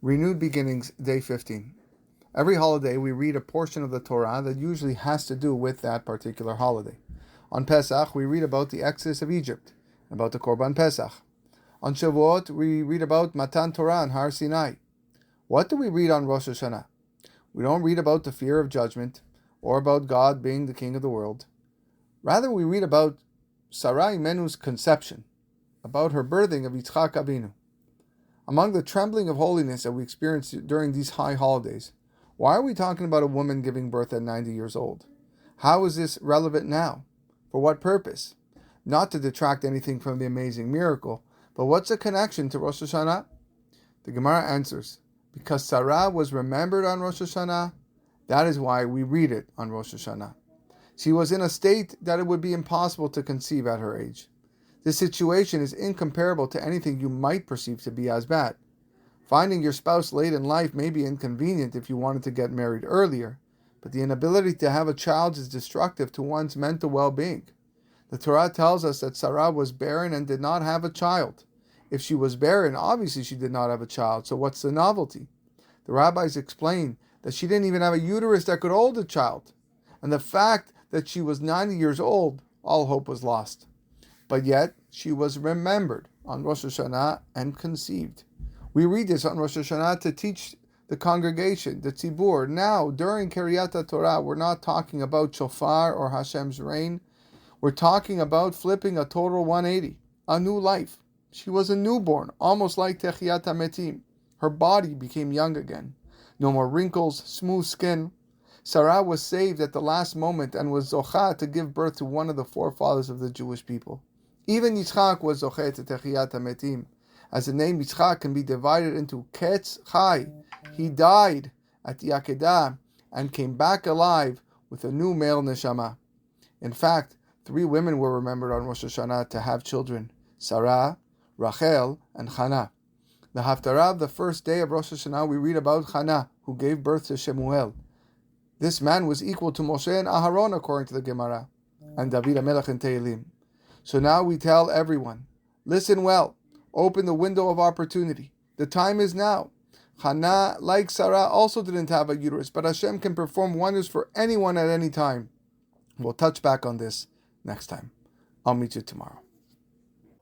Renewed Beginnings, Day 15. Every holiday we read a portion of the Torah that usually has to do with that particular holiday. On Pesach we read about the Exodus of Egypt, about the Korban Pesach. On Shavuot we read about Matan Torah and Har Sinai. What do we read on Rosh Hashanah? We don't read about the fear of judgment or about God being the king of the world. Rather we read about Sarah Imenu's conception, about her birthing of Yitzchak Avinu. Among the trembling of holiness that we experience during these high holidays, why are we talking about a woman giving birth at 90 years old? How is this relevant now? For what purpose? Not to detract anything from the amazing miracle, but what's the connection to Rosh Hashanah? The Gemara answers, because Sarah was remembered on Rosh Hashanah, that is why we read it on Rosh Hashanah. She was in a state that it would be impossible to conceive at her age. This situation is incomparable to anything you might perceive to be as bad. Finding your spouse late in life may be inconvenient if you wanted to get married earlier, but the inability to have a child is destructive to one's mental well-being. The Torah tells us that Sarah was barren and did not have a child. If she was barren, obviously she did not have a child, so what's the novelty? The rabbis explain that she didn't even have a uterus that could hold a child, and the fact that she was 90 years old, all hope was lost. But yet, she was remembered on Rosh Hashanah and conceived. We read this on Rosh Hashanah to teach the congregation, the tzibur. Now, during Kiryat Torah, we're not talking about shofar or Hashem's reign. We're talking about flipping a total 180, a new life. She was a newborn, almost like Techiyat HaMetim. Her body became young again. No more wrinkles, smooth skin. Sarah was saved at the last moment and was zochah to give birth to one of the forefathers of the Jewish people. Even Yitzchak was zocheh to Techiyat HaMetim, as the name Yitzchak can be divided into Ketz Chai. He died at the Akedah and came back alive with a new male neshama. In fact, 3 women were remembered on Rosh Hashanah to have children: Sarah, Rachel, and Hannah. The Haftarah of the first day of Rosh Hashanah, we read about Hannah, who gave birth to Shemuel. This man was equal to Moshe and Aharon, according to the Gemara, and David HaMelech in Tehillim. So now we tell everyone, listen well, open the window of opportunity. The time is now. Hannah, like Sarah, also didn't have a uterus, but Hashem can perform wonders for anyone at any time. We'll touch back on this next time. I'll meet you tomorrow.